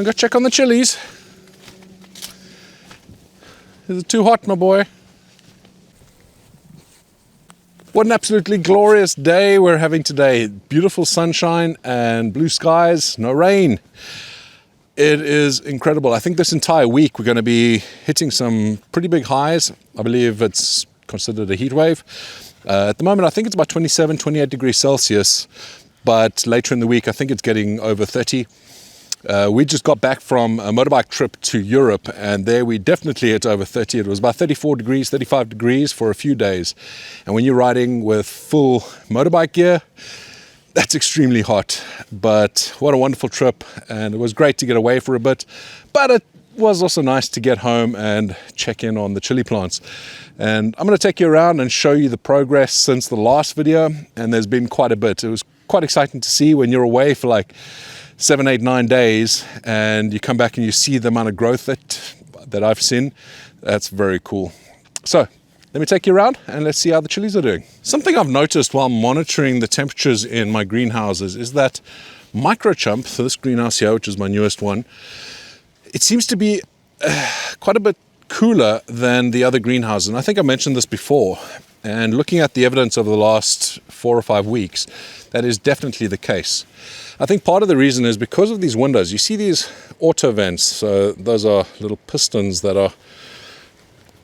Go check on the chilies. Is it too hot, my boy? What an absolutely glorious day we're having today. Beautiful sunshine and blue skies, no rain. It is incredible. I think this entire week we're going to be hitting some pretty big highs. I believe it's considered a heat wave. At the moment, I think it's about 27, 28 degrees Celsius, but later in the week, I think it's getting over 30. We just got back from a motorbike trip to Europe, and there we definitely hit over 30. It was about 34 degrees, 35 degrees for a few days. And when you're riding with full motorbike gear, that's extremely hot. But what a wonderful trip, and it was great to get away for a bit. But it was also nice to get home and check in on the chili plants. And I'm going to take you around and show you the progress since the last video, and there's been quite a bit. It was quite exciting to see when you're away for like 7, 8, 9 days and you come back and you see the amount of growth that I've seen. That's very cool. So let me take you around and let's see how the chilies are doing. Something I've noticed while monitoring the temperatures in my greenhouses is that ChilliChump, so this greenhouse here, which is my newest one, it seems to be quite a bit cooler than the other greenhouses. And I think I mentioned this before. And looking at the evidence over the last 4 or 5 weeks, that is definitely the case. I think part of the reason is because of these windows. You see these auto vents, so those are little pistons that are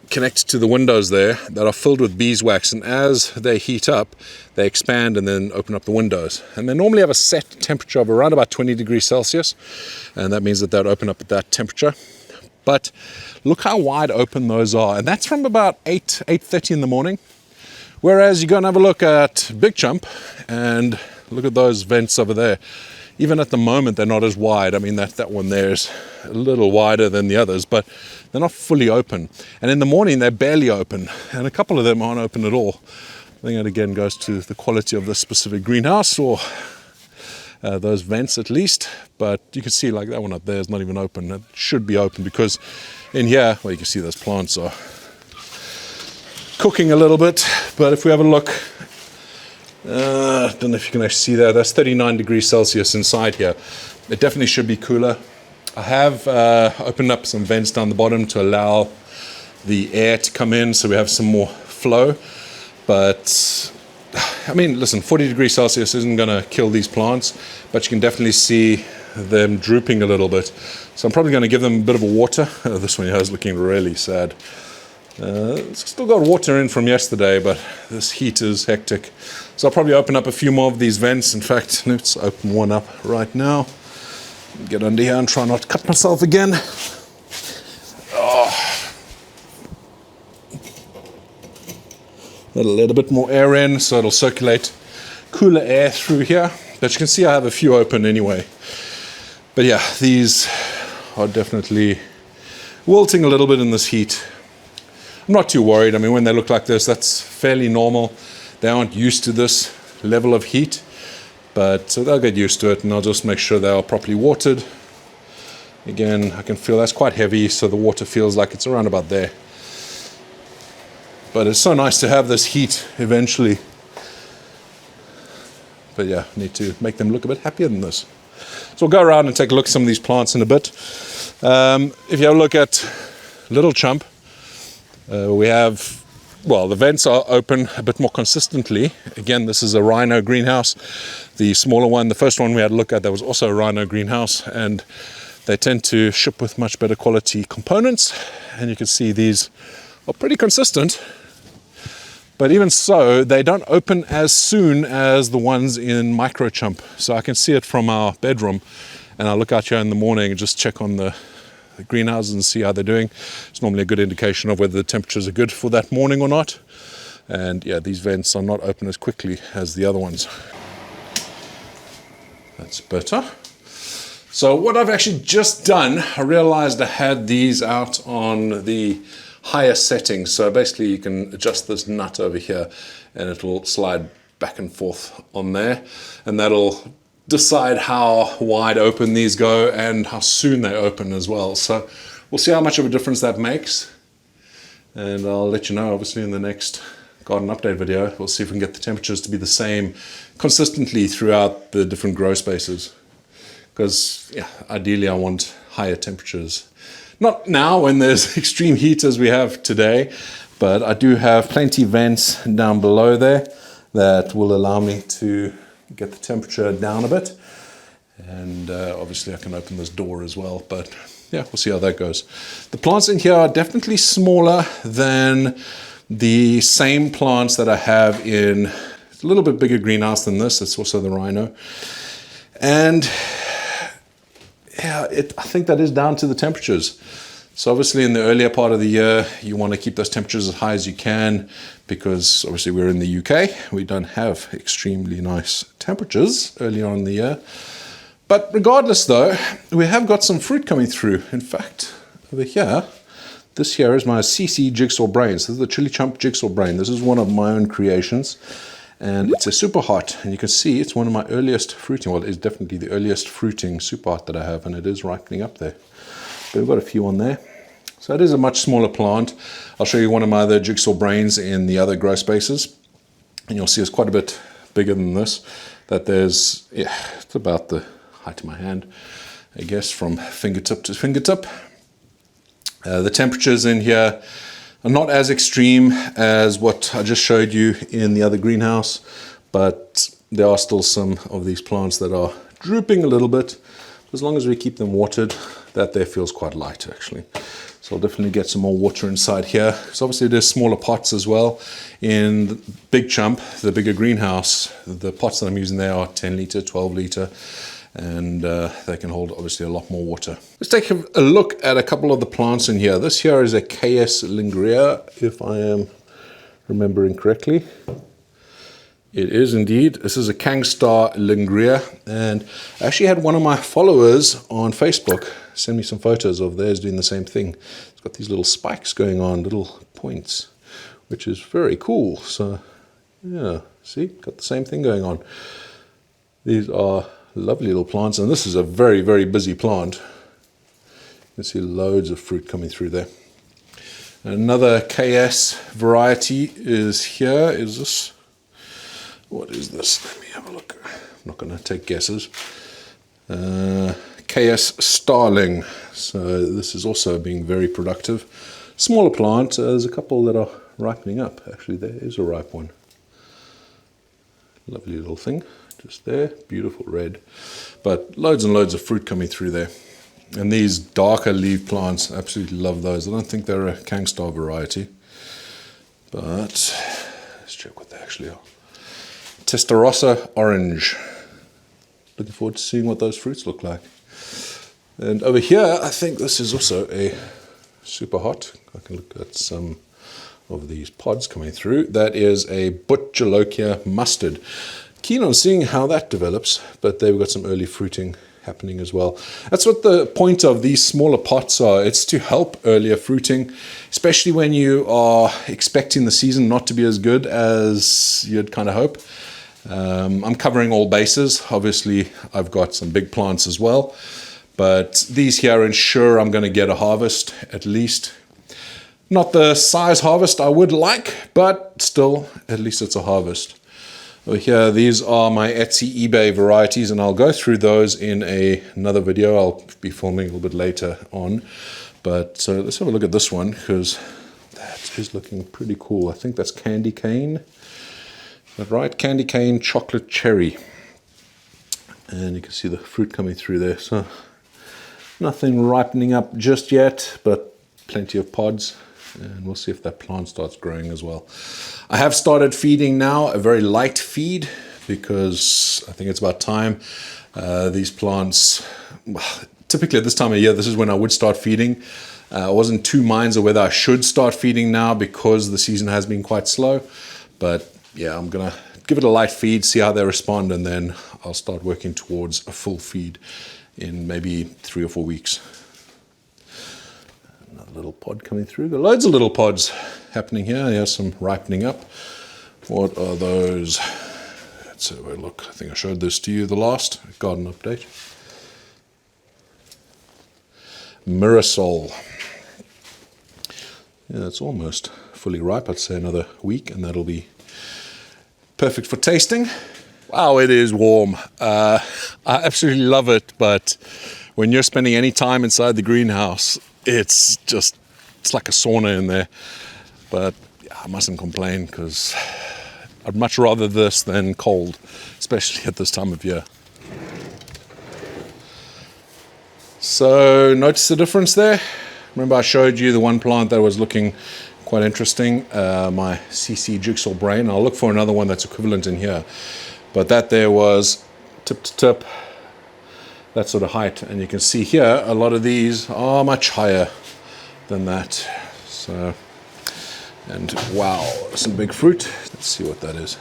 connected to the windows there that are filled with beeswax, and as they heat up they expand and then open up the windows, and they normally have a set temperature of around about 20 degrees Celsius, and that means that they'll open up at that temperature. But look how wide open those are, and that's from about 8:30 in the morning. Whereas you go and have a look at Big Chump and look at those vents over there. Even at the moment, they're not as wide. I mean, that one there is a little wider than the others, but they're not fully open. And in the morning, they're barely open. And a couple of them aren't open at all. I think that again goes to the quality of the specific greenhouse, or those vents at least. But you can see like that one up there is not even open. It should be open because in here, well, you can see those plants are cooking a little bit. But if we have a look, I don't know if you can actually see that. That's 39 degrees Celsius inside here. It definitely should be cooler. I have opened up some vents down the bottom to allow the air to come in so we have some more flow. But I mean, listen, 40 degrees Celsius isn't going to kill these plants, but you can definitely see them drooping a little bit. So I'm probably going to give them a bit of a water. This one here is looking really sad. Still got water in from yesterday, but this heat is hectic. So I'll probably open up a few more of these vents. In fact, let's open one up right now. Get under here and try not to cut myself again. Let a little bit more air in so it'll circulate cooler air through here. But you can see I have a few open anyway. But yeah, these are definitely wilting a little bit in this heat. I'm not too worried. I mean, when they look like this, that's fairly normal. They aren't used to this level of heat, but so they'll get used to it, and I'll just make sure they are properly watered. Again, I can feel that's quite heavy, so the water feels like it's around about there. But it's so nice to have this heat eventually. But yeah, need to make them look a bit happier than this. So we'll go around and take a look at some of these plants in a bit. If you have a look at Little Chump, we have, well, the vents are open a bit more consistently. Again, this is a Rhino greenhouse. The smaller one, the first one we had a look at, that was also a Rhino greenhouse, and they tend to ship with much better quality components. And you can see these are pretty consistent. But even so, they don't open as soon as the ones in ChilliChump. So I can see it from our bedroom, and I'll look out here in the morning and just check on the greenhouses and see how they're doing. It's normally a good indication of whether the temperatures are good for that morning or not. And yeah, these vents are not open as quickly as the other ones. That's better. So what I've actually just done, I realized I had these out on the higher settings. So basically you can adjust this nut over here and it will slide back and forth on there, and that'll decide how wide open these go and how soon they open as well. So we'll see how much of a difference that makes, and I'll let you know obviously in the next garden update video. We'll see if we can get the temperatures to be the same consistently throughout the different grow spaces, because yeah, ideally I want higher temperatures. Not now when there's extreme heat as we have today, but I do have plenty vents down below there that will allow me to get the temperature down a bit. And obviously I can open this door as well, but yeah, we'll see how that goes. The plants in here are definitely smaller than the same plants that I have in a little bit bigger greenhouse than this. It's also the Rhino. And yeah, I think that is down to the temperatures. So obviously in the earlier part of the year, you want to keep those temperatures as high as you can, because obviously we're in the UK. We don't have extremely nice temperatures early on in the year. But regardless though, we have got some fruit coming through. In fact, over here, this here is my CC Jigsaw Brains. This is the ChilliChump Jigsaw Brain. This is one of my own creations. And it's a super hot, and you can see it's one of my earliest fruiting. Well, it's definitely the earliest fruiting super hot that I have, and it is ripening up there. But we've got a few on there. So it is a much smaller plant. I'll show you one of my other Jigsaw Brains in the other grow spaces, and you'll see it's quite a bit bigger than this. That there's, yeah, it's about the height of my hand, I guess, from fingertip to fingertip. The temperatures in here are not as extreme as what I just showed you in the other greenhouse, but there are still some of these plants that are drooping a little bit. As long as we keep them watered, that there feels quite light actually. So I'll definitely get some more water inside here. So obviously there's smaller pots as well. In Big Chump, the bigger greenhouse, the pots that I'm using there are 10 litre, 12 litre. And they can hold obviously a lot more water. Let's take a look at a couple of the plants in here. This here is a KS Lingria, if I am remembering correctly. It is indeed. This is a Kangstar Lingria, and I actually had one of my followers on Facebook send me some photos of theirs doing the same thing. It's got these little spikes going on, little points, which is very cool. So yeah, see, got the same thing going on. These are lovely little plants, and this is a very, very busy plant. You can see loads of fruit coming through there. Another KS variety is here. Is this? What is this? Let me have a look. I'm not going to take guesses. KS Starling. So this is also being very productive. Smaller plant. There's a couple that are ripening up. Actually, there is a ripe one. Lovely little thing. Just there, beautiful red, but loads and loads of fruit coming through there. And these darker leaf plants, absolutely love those. I don't think they're a Kangstar variety, but let's check what they actually are. Testarossa Orange. Looking forward to seeing what those fruits look like. And over here, I think this is also a super hot. I can look at some of these pods coming through. That is a Butcholokia Mustard. Keen on seeing how that develops, but they've got some early fruiting happening as well. That's what the point of these smaller pots are. It's to help earlier fruiting, especially when you are expecting the season not to be as good as you'd kind of hope. I'm covering all bases. Obviously, I've got some big plants as well, but these here ensure I'm going to get a harvest at least. Not the size harvest I would like, but still, at least it's a harvest. Over here, these are my Etsy eBay varieties, and I'll go through those in another video. I'll be filming a little bit later on. But so let's have a look at this one, because that is looking pretty cool. I think that's Candy Cane. Is that right? Candy Cane Chocolate Cherry. And you can see the fruit coming through there. So nothing ripening up just yet, but plenty of pods. And we'll see if that plant starts growing as well. I have started feeding now, a very light feed, because I think it's about time. These plants, typically at this time of year, this is when I would start feeding. I wasn't two minds of whether I should start feeding now because the season has been quite slow. But yeah, I'm going to give it a light feed, see how they respond, and then I'll start working towards a full feed in maybe 3 or 4 weeks. Another little pod coming through. There are loads of little pods happening here. There's some ripening up. What are those? Let's have a look. I think I showed this to you the last garden update. Mirasol. Yeah, it's almost fully ripe. I'd say another week and that'll be perfect for tasting. Wow, it is warm. I absolutely love it, but when you're spending any time inside the greenhouse, it's like a sauna in there. But yeah, I mustn't complain because I'd much rather this than cold, especially at this time of year. So notice the difference there? Remember I showed you the one plant that was looking quite interesting, my CC jigsaw brain. I'll look for another one that's equivalent in here. But that there was tip to tip, that sort of height. And you can see here, a lot of these are much higher than that. So, and wow, some big fruit. Let's see what that is.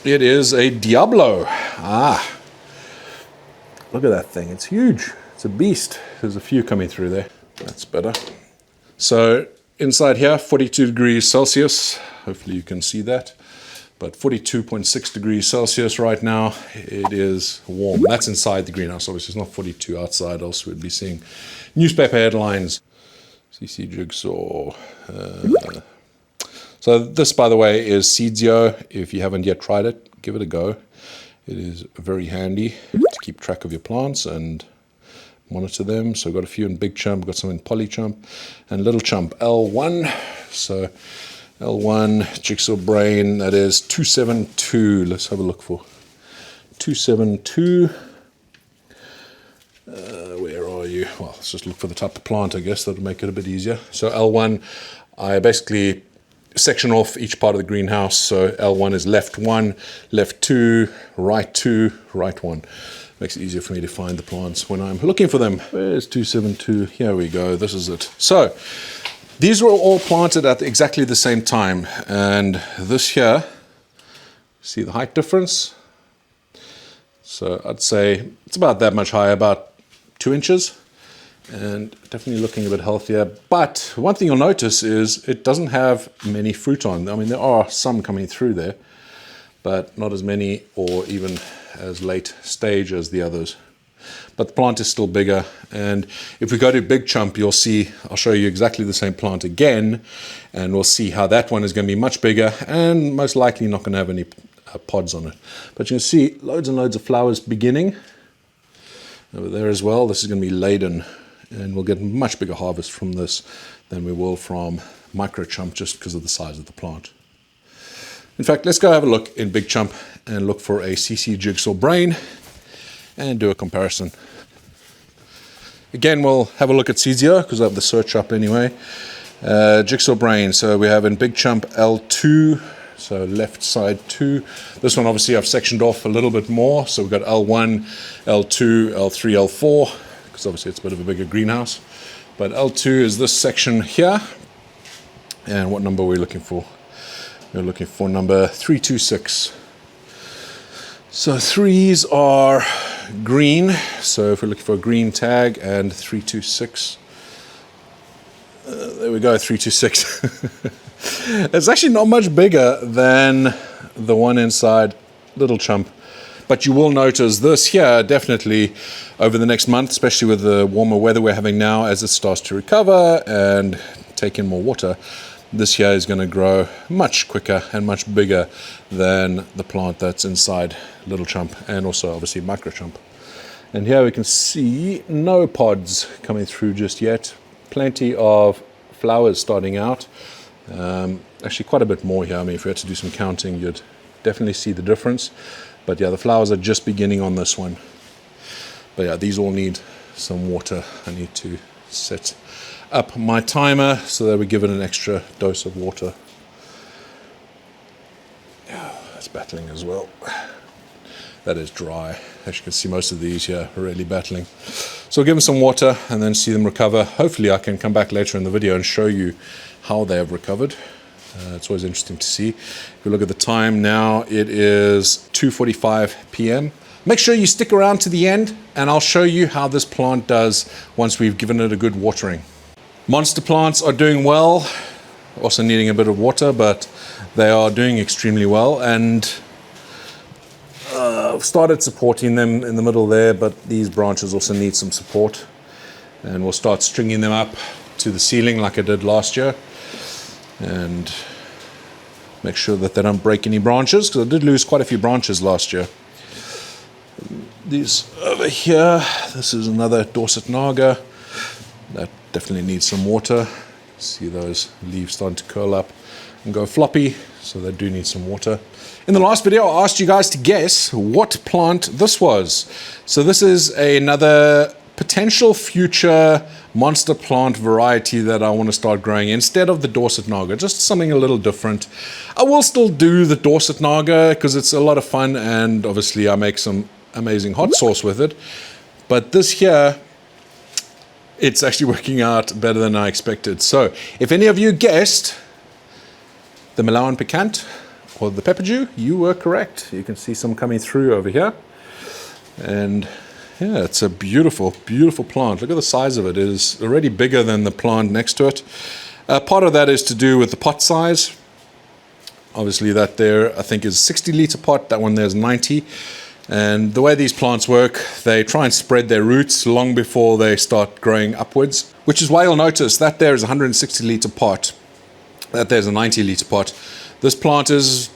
It is a Diablo. Look at that thing, it's huge. It's a beast. There's a few coming through there. That's better. So inside here, 42 degrees Celsius. Hopefully you can see that. But 42.6 degrees Celsius right now. It is warm. That's inside the greenhouse. Obviously, it's not 42 outside, else we'd be seeing newspaper headlines. CC jigsaw. So this, by the way, is Seedsio. If you haven't yet tried it, give it a go. It is very handy to keep track of your plants and monitor them. So I've got a few in Big Chump, got some in Polychump, and Little Chump L1. So L1 jigsaw brain, that is 272. Let's have a look for 272. Where are you? Well, let's just look for the type of plant, I guess. That'll make it a bit easier. So L1, I basically section off each part of the greenhouse. So L1 is left 1, left 2, right 1. Makes it easier for me to find the plants when I'm looking for them. Where's 272? Here we go. This is it. So these were all planted at exactly the same time. And this here, see the height difference? So I'd say it's about that much higher, about 2 inches. And definitely looking a bit healthier. But one thing you'll notice is it doesn't have many fruit on. I mean, there are some coming through there, but not as many or even as late stage as the others. But the plant is still bigger. And if we go to Big Chump, you'll see, I'll show you exactly the same plant again, and we'll see how that one is going to be much bigger and most likely not going to have any pods on it. But you can see loads and loads of flowers beginning over there as well. This is going to be laden, and we'll get a much bigger harvest from this than we will from Micro Chump just because of the size of the plant. In fact, let's go have a look in Big Chump and look for a CC jigsaw brain and do a comparison. Again, we'll have a look at Seedsio because I have the search up anyway. Jigsaw brain, so we have in Big Chump L2, so left side 2. This one obviously I've sectioned off a little bit more, so we've got L1, L2, L3, L4, because obviously it's a bit of a bigger greenhouse. But L2 is this section here. And what number are we looking for? We're looking for number 326. So 3s are green. So if we're looking for a green tag, and 326. There we go, 326. It's actually not much bigger than the one inside Little Chump. But you will notice this here definitely over the next month, especially with the warmer weather we're having now, as it starts to recover and take in more water, this here is going to grow much quicker and much bigger than the plant that's inside Little Chump and also obviously Micro Chump. And here we can see no pods coming through just yet. Plenty of flowers starting out. Actually quite a bit more here. I mean, if we had to do some counting, you'd definitely see the difference. But yeah, the flowers are just beginning on this one. But yeah, these all need some water. I need to set up my timer so that we give it an extra dose of water. Yeah, that's battling as well. That is dry. As you can see, most of these here are really battling. So I'll give them some water and then see them recover. Hopefully I can come back later in the video and show you how they have recovered. It's always interesting to see. If you look at the time now, it is 2:45 p.m. Make sure you stick around to the end and I'll show you how this plant does once we've given it a good watering. Monster plants are doing well, also needing a bit of water, but they are doing extremely well. And I've started supporting them in the middle there, but these branches also need some support. And we'll start stringing them up to the ceiling like I did last year. And Make sure that they don't break any branches, because I did lose quite a few branches last year. These over here, this is another Dorset Naga. That definitely needs some water. See those leaves starting to curl up and go floppy, so they do need some water. In the last video, I asked you guys to guess what plant this was. So this is another potential future monster plant variety that I want to start growing instead of the Dorset Naga, just something a little different. I will still do the Dorset Naga because it's a lot of fun, and obviously I make some amazing hot sauce with it. But this here, it's actually working out better than I expected. So if any of you guessed the Malawan Picant or the Pepperdew, you were correct. You can see some coming through over here. And yeah, it's a beautiful, beautiful plant. Look at the size of it. It is already bigger than the plant next to it. Part of that is to do with the pot size. Obviously that there, I think, is 60-litre pot. That one there's 90. And the way these plants work, they try and spread their roots long before they start growing upwards, which is why you'll notice that there is a 160-litre pot. That there's a 90-litre pot. This plant is,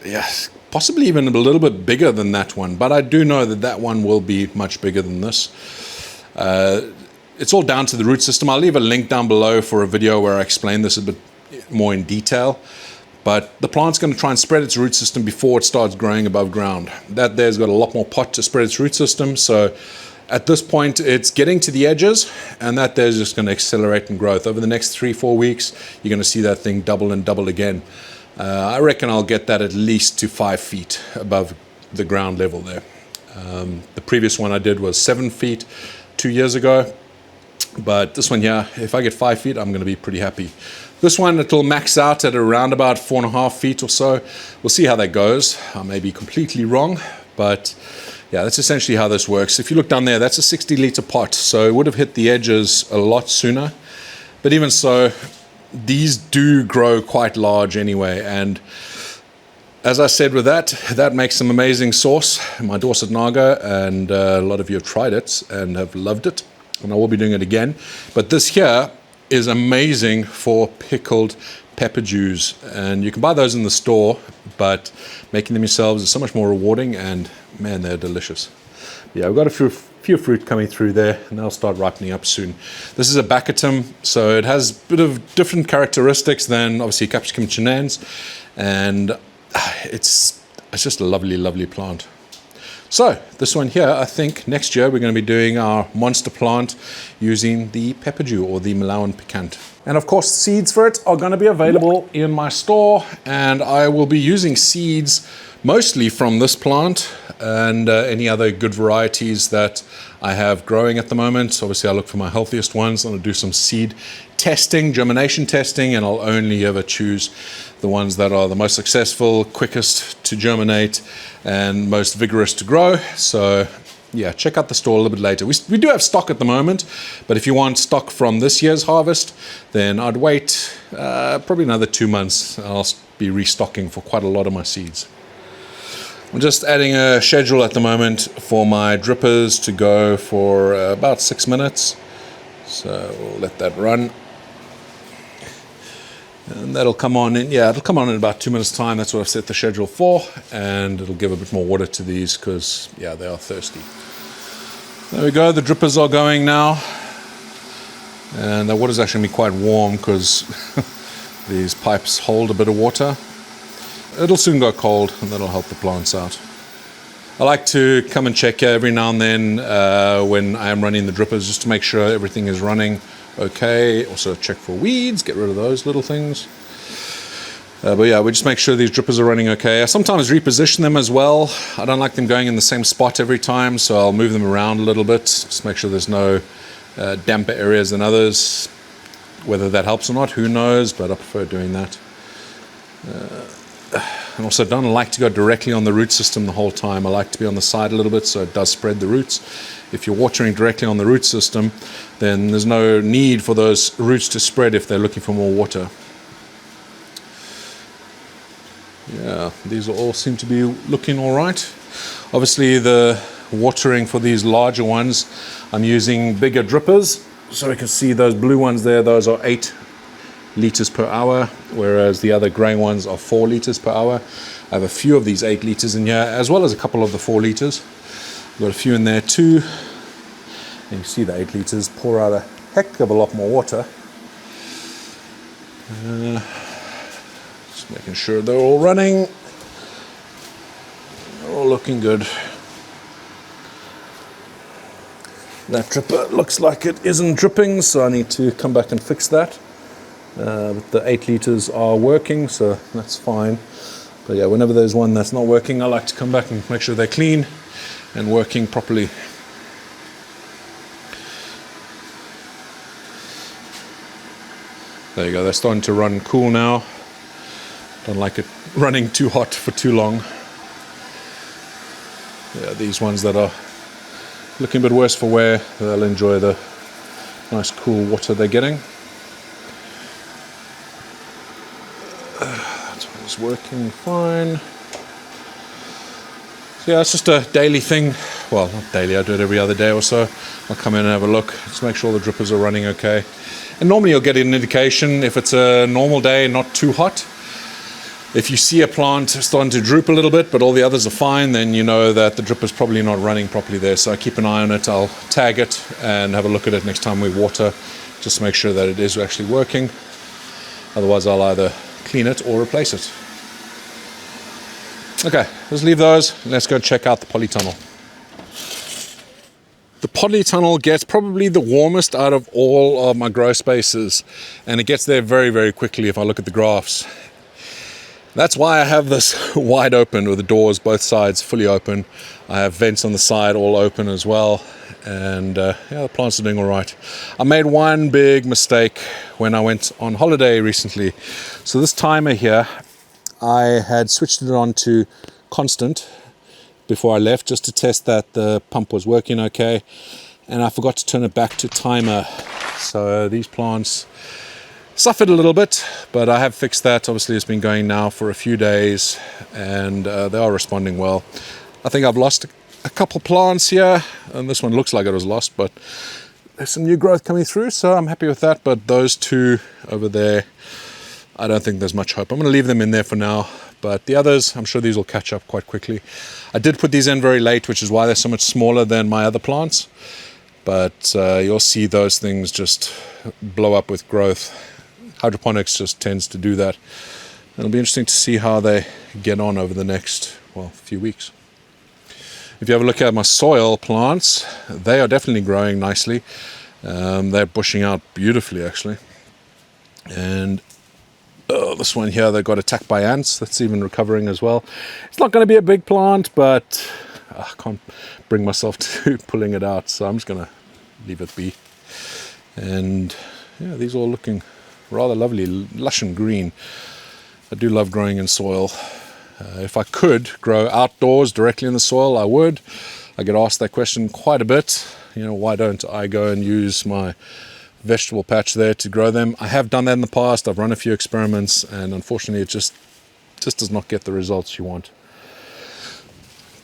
yes, possibly even a little bit bigger than that one, but I do know that that one will be much bigger than this. It's all down to the root system. I'll leave a link down below for a video where I explain this a bit more in detail. But the plant's going to try and spread its root system before it starts growing above ground. That there's got a lot more pot to spread its root system. So at this point, it's getting to the edges, and that there's just going to accelerate in growth. Over the next 3-4 weeks, you're going to see that thing double and double again. I reckon I'll get that at least to 5 feet above the ground level there. The previous one I did was 7 feet 2 years ago. But this one here, if I get 5 feet, I'm going to be pretty happy. This one, it'll max out at around about 4.5 feet or so. We'll see how that goes. I may be completely wrong, but yeah, that's essentially how this works. If you look down there, that's a 60-litre pot, so it would have hit the edges a lot sooner. But even so, these do grow quite large anyway, and as I said with that makes some amazing sauce, my Dorset Naga, and a lot of you have tried it and have loved it, and I will be doing it again. But this here is amazing for pickled pepperdews, and you can buy those in the store, but making them yourselves is so much more rewarding, and man, they're delicious. Yeah, we've got a few fruit coming through there, and they'll start ripening up soon. This is a Baccatum, so it has a bit of different characteristics than obviously Capsicum chinense, and it's just a lovely, lovely plant. So this one here, I think next year we're going to be doing our monster plant using the Pepperdew or the Malawan Picant. And of course, seeds for it are going to be available in my store, and I will be using seeds mostly from this plant and any other good varieties that I have growing at the moment. Obviously, I look for my healthiest ones. I'm going to do some seed testing, germination testing, and I'll only ever choose the ones that are the most successful, quickest to germinate, and most vigorous to grow. So yeah, check out the store a little bit later. We do have stock at the moment, but if you want stock from this year's harvest, then I'd wait probably another 2 months. I'll be restocking for quite a lot of my seeds. I'm just adding a schedule at the moment for my drippers to go for about 6 minutes. So we'll let that run. And that'll come on in, yeah, it'll come on in about 2 minutes time. That's what I've set the schedule for. And it'll give a bit more water to these because, yeah, they are thirsty. There we go, the drippers are going now. And the water's actually going to be quite warm because these pipes hold a bit of water. It'll soon go cold, and that'll help the plants out. I like to come and check every now and then when I am running the drippers, just to make sure everything is running okay. Also check for weeds, get rid of those little things. But yeah, we just make sure these drippers are running okay. I sometimes reposition them as well. I don't like them going in the same spot every time, so I'll move them around a little bit, just make sure there's no damper areas than others. Whether that helps or not, who knows, but I prefer doing that. And also don't like to go directly on the root system the whole time. I like to be on the side a little bit so it does spread the roots. If you're watering directly on the root system, then there's no need for those roots to spread if they're looking for more water. Yeah, these all seem to be looking all right. Obviously the watering for these larger ones, I'm using bigger drippers. So you can see those blue ones there, those are 8 liters per hour, whereas the other grey ones are 4 liters per hour. I have a few of these 8 liters in here, as well as a couple of the 4 liters. Got a few in there too. And you see the 8 liters pour out a heck of a lot more water. Just making sure they're all running. They're all looking good. That dripper looks like it isn't dripping, so I need to come back and fix that. But the 8 liters are working, so that's fine. But yeah, whenever there's one that's not working, I like to come back and make sure they're clean and working properly. There you go, they're starting to run cool now. Don't like it running too hot for too long. Yeah, these ones that are looking a bit worse for wear, they'll enjoy the nice cool water they're getting. That one's working fine. So yeah, it's just a daily thing. Well, not daily, I do it every other day or so. I'll come in and have a look, just make sure the drippers are running okay. And normally you'll get an indication if it's a normal day, not too hot. If you see a plant starting to droop a little bit, but all the others are fine, then you know that the dripper's probably not running properly there. So I keep an eye on it. I'll tag it and have a look at it next time we water, just to make sure that it is actually working. Otherwise, I'll either clean it or replace it. Okay, let's leave those. Let's go check out the Polytunnel. The Polytunnel gets probably the warmest out of all of my grow spaces, and it gets there very, very quickly if I look at the graphs. That's why I have this wide open with the doors both sides fully open. I have vents on the side all open as well, and yeah, the plants are doing all right. I made one big mistake when I went on holiday recently. So this timer here, I had switched it on to constant before I left just to test that the pump was working okay, and I forgot to turn it back to timer. So these plants suffered a little bit, but I have fixed that. Obviously it's been going now for a few days, and they are responding well. I think I've lost a couple plants here, and this one looks like it was lost, but there's some new growth coming through, so I'm happy with that. But those two over there, I don't think there's much hope. I'm going to leave them in there for now, but the others, I'm sure these will catch up quite quickly. I did put these in very late, which is why they're so much smaller than my other plants, but you'll see those things just blow up with growth. Hydroponics just tends to do that. It'll be interesting to see how they get on over the next, well, few weeks. If you have a look at my soil plants, they are definitely growing nicely. They're bushing out beautifully, actually. And this one here, they got attacked by ants. That's even recovering as well. It's not going to be a big plant, but I can't bring myself to pulling it out, so I'm just going to leave it be. And yeah, these are all looking rather lovely, lush and green. I do love growing in soil. If I could grow outdoors directly in the soil, I would. I get asked that question quite a bit. You know, why don't I go and use my vegetable patch there to grow them? I have done that in the past. I've run a few experiments, and unfortunately it just does not get the results you want.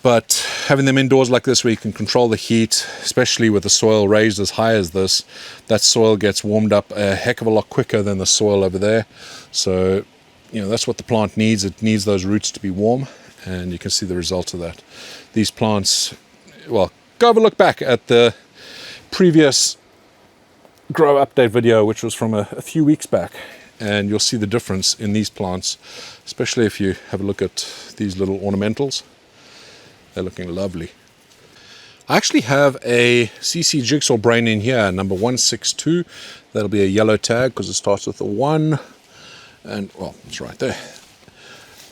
But having them indoors like this, where you can control the heat, especially with the soil raised as high as this, that soil gets warmed up a heck of a lot quicker than the soil over there. So, you know, that's what the plant needs. It needs those roots to be warm, and you can see the result of that. These plants, well, go have a look back at the previous grow update video, which was from a few weeks back, and you'll see the difference in these plants, especially if you have a look at these little ornamentals. They're looking lovely. I actually have a CC jigsaw brain in here, number 162. That'll be a yellow tag because it starts with a 1. And, well, it's right there.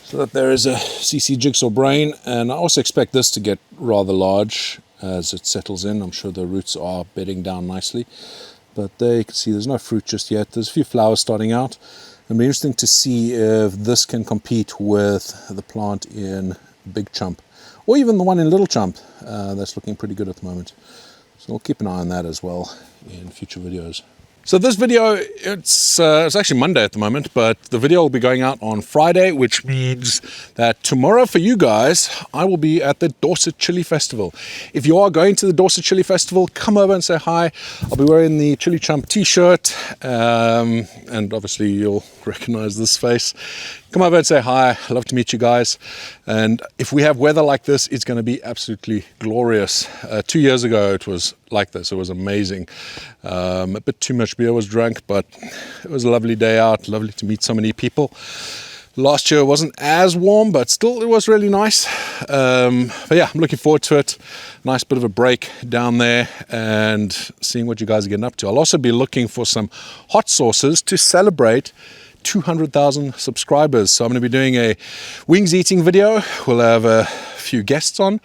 So that there is a CC jigsaw brain. And I also expect this to get rather large as it settles in. I'm sure the roots are bedding down nicely. But there you can see there's no fruit just yet. There's a few flowers starting out. It'll be interesting to see if this can compete with the plant in Big Chump, or even the one in Little Chump. That's looking pretty good at the moment. So we'll keep an eye on that as well in future videos. So this video, it's actually Monday at the moment, but the video will be going out on Friday, which means that tomorrow for you guys, I will be at the Dorset Chili Festival. If you are going to the Dorset Chili Festival, come over and say hi. I'll be wearing the ChilliChump t-shirt, and obviously you'll recognize this face. Come over and say hi. I'd love to meet you guys. And if we have weather like this, it's going to be absolutely glorious. 2 years ago, it was like this. It was amazing. A bit too much beer was drunk, but it was a lovely day out. Lovely to meet so many people. Last year wasn't as warm, but still it was really nice. But yeah, I'm looking forward to it. Nice bit of a break down there and seeing what you guys are getting up to. I'll also be looking for some hot sauces to celebrate 200,000 subscribers. So I'm going to be doing a wings eating video. We'll have a few guests on,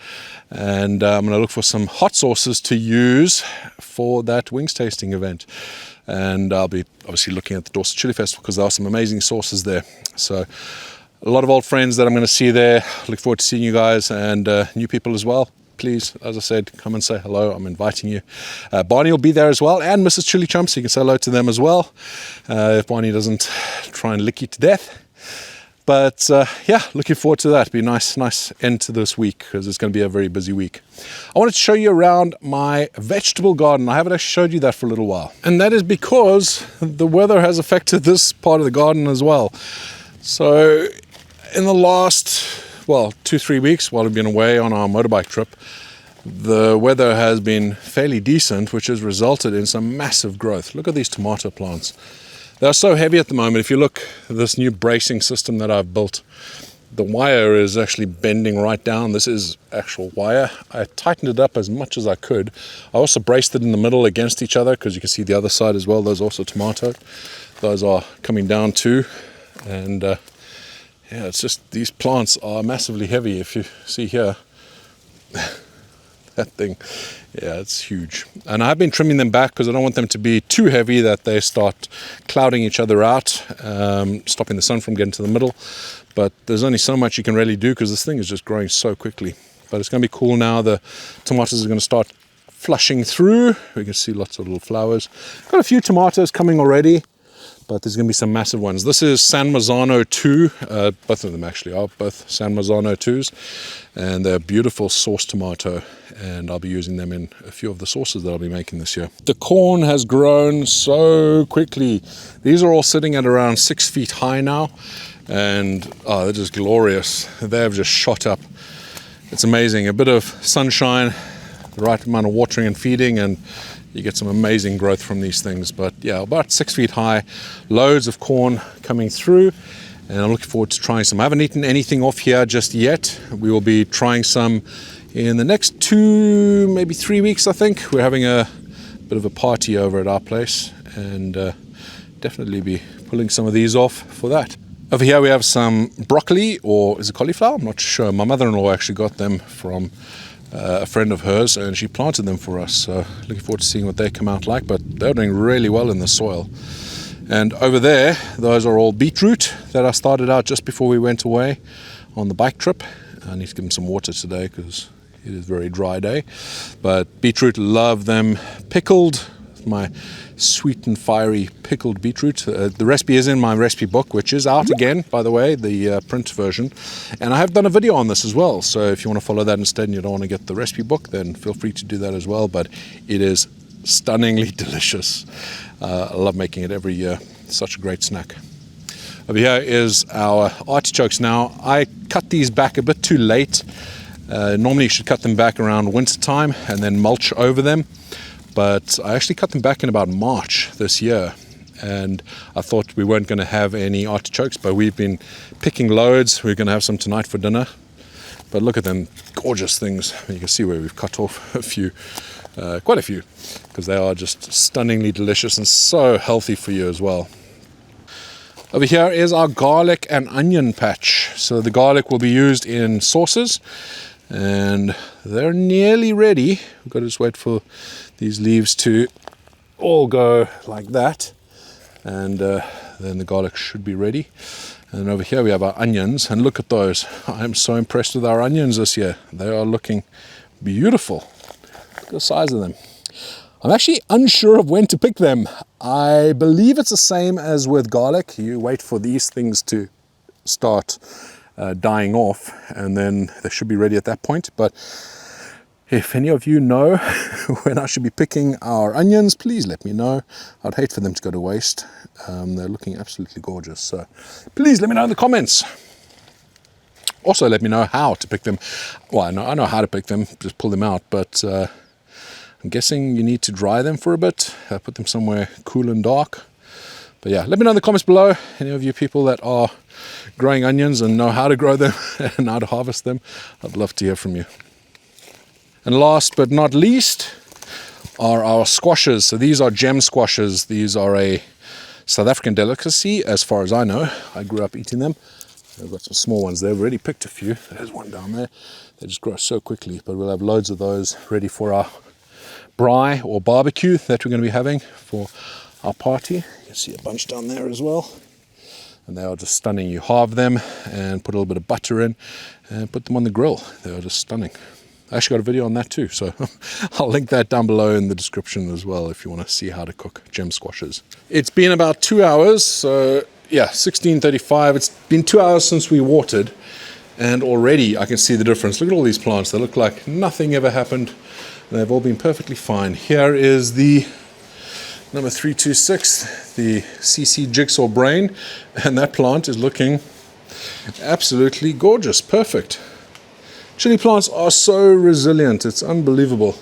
and I'm going to look for some hot sauces to use for that wings tasting event. And I'll be obviously looking at the Dorset Chili Festival because there are some amazing sauces there. So a lot of old friends that I'm going to see there. Look forward to seeing you guys, and new people as well. Please, as I said, come and say hello. I'm inviting you. Barney will be there as well, and Mrs. ChilliChump, so you can say hello to them as well, if Barney doesn't try and lick you to death. But yeah, looking forward to that. It'll be a nice end to this week because it's going to be a very busy week. I wanted to show you around my vegetable garden. I haven't actually showed you that for a little while. And that is because the weather has affected this part of the garden as well. So in the last 2-3 weeks while we've been away on our motorbike trip, the weather has been fairly decent, which has resulted in some massive growth. Look at these tomato plants. They're so heavy at the moment. If you look at this new bracing system that I've built, the wire is actually bending right down. This is actual wire. I tightened it up as much as I could. I also braced it in the middle against each other because you can see the other side as well. There's also tomato. Those are coming down too. And yeah, it's just these plants are massively heavy. If you see here, that thing, yeah, it's huge. And I've been trimming them back because I don't want them to be too heavy that they start clouding each other out, stopping the sun from getting to the middle. But there's only so much you can really do because this thing is just growing so quickly. But it's going to be cool now. The tomatoes are going to start flushing through. We can see lots of little flowers. Got a few tomatoes coming already, but there's going to be some massive ones. This is San Marzano 2. Both of them actually are both San Marzano 2s. And they're beautiful sauce tomato. And I'll be using them in a few of the sauces that I'll be making this year. The corn has grown so quickly. These are all sitting at around 6 feet high now. And they're just glorious. They have just shot up. It's amazing. A bit of sunshine, the right amount of watering and feeding, and you get some amazing growth from these things. But yeah, about 6 feet high, loads of corn coming through, and I'm looking forward to trying some. I haven't eaten anything off here just yet. We will be trying some in the next 2, maybe 3 weeks, I think. We're having a bit of a party over at our place, and definitely be pulling some of these off for that. Over here we have some broccoli, or is it cauliflower? I'm not sure. My mother-in-law actually got them from a friend of hers, and she planted them for us. So looking forward to seeing what they come out like, but they're doing really well in the soil. And over there, those are all beetroot that I started out just before we went away on the bike trip. I need to give them some water today because it is a very dry day. But beetroot, love them pickled. My sweet and fiery pickled beetroot. The recipe is in my recipe book, which is out again, by the way, the print version. And I have done a video on this as well. So if you want to follow that instead and you don't want to get the recipe book, then feel free to do that as well. But it is stunningly delicious. I love making it every year. Such a great snack. Over here is our artichokes. Now, I cut these back a bit too late. Normally you should cut them back around winter time and then mulch over them. But I actually cut them back in about March this year, and I thought we weren't going to have any artichokes, but we've been picking loads. We're going to have some tonight for dinner. But look at them, gorgeous things. You can see where we've cut off a few, quite a few, because they are just stunningly delicious and so healthy for you as well. Over here is our garlic and onion patch. So the garlic will be used in sauces, and they're nearly ready. We've got to just wait for these leaves to all go like that, and then the garlic should be ready. And over here we have our onions, and look at those. I am so impressed with our onions this year. They are looking beautiful. Look at the size of them. I'm actually unsure of when to pick them. I believe it's the same as with garlic. You wait for these things to start dying off, and then they should be ready at that point. But if any of you know when I should be picking our onions, please let me know. I'd hate for them to go to waste. They're looking absolutely gorgeous, so please let me know in the comments. Also let me know how to pick them. Well, I know how to pick them, just pull them out, but I'm guessing you need to dry them for a bit, put them somewhere cool and dark. But yeah, let me know in the comments below, any of you people that are growing onions and know how to grow them and how to harvest them. I'd love to hear from you. And last but not least are our squashes. So these are gem squashes. These are a South African delicacy, as far as I know. I grew up eating them. I've got some small ones there. I've already picked a few. There's one down there. They just grow so quickly, but we'll have loads of those ready for our braai or barbecue that we're going to be having for our party. You can see a bunch down there as well. And they are just stunning. You halve them and put a little bit of butter in and put them on the grill. They are just stunning. I actually got a video on that too, so I'll link that down below in the description as well if you want to see how to cook gem squashes. It's been about 2 hours, so yeah, 16:35. It's been 2 hours since we watered, and already I can see the difference. Look at all these plants. They look like nothing ever happened. They've all been perfectly fine. Here is the number 326, the CC Jigsaw Brain, and that plant is looking absolutely gorgeous, perfect. Chili plants are so resilient, it's unbelievable.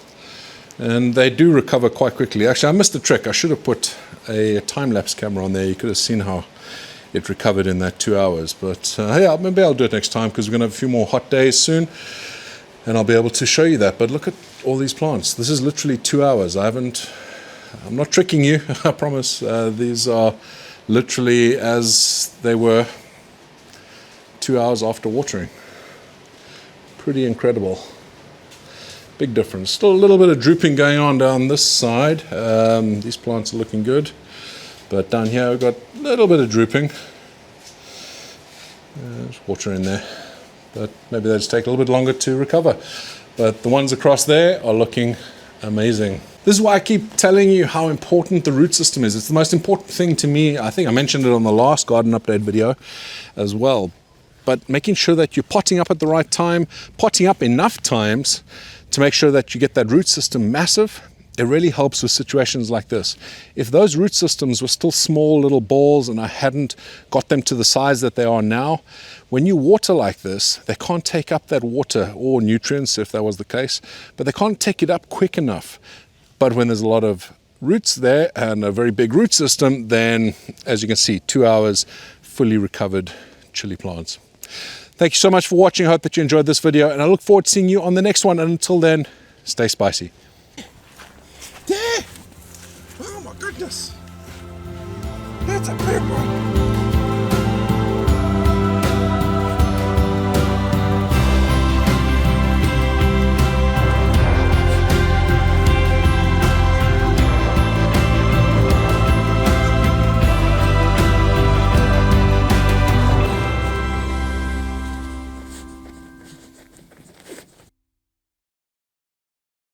And they do recover quite quickly. Actually, I missed the trick. I should have put a time-lapse camera on there. You could have seen how it recovered in that 2 hours. But yeah, maybe I'll do it next time because we're going to have a few more hot days soon. And I'll be able to show you that. But look at all these plants. This is literally 2 hours. I'm not tricking you, I promise. These are literally as they were 2 hours after watering. Pretty incredible. Big difference. Still a little bit of drooping going on down this side. These plants are looking good. But down here we've got a little bit of drooping. There's water in there. But maybe they just take a little bit longer to recover. But the ones across there are looking amazing. This is why I keep telling you how important the root system is. It's the most important thing to me. I think I mentioned it on the last garden update video as well. But making sure that you're potting up at the right time, potting up enough times to make sure that you get that root system massive, it really helps with situations like this. If those root systems were still small little balls and I hadn't got them to the size that they are now, when you water like this, they can't take up that water or nutrients if that was the case, but they can't take it up quick enough. But when there's a lot of roots there and a very big root system, then as you can see, 2 hours, fully recovered chili plants. Thank you so much for watching. I hope that you enjoyed this video, and I look forward to seeing you on the next one. And until then, stay spicy. Yeah! Oh my goodness! That's a big one!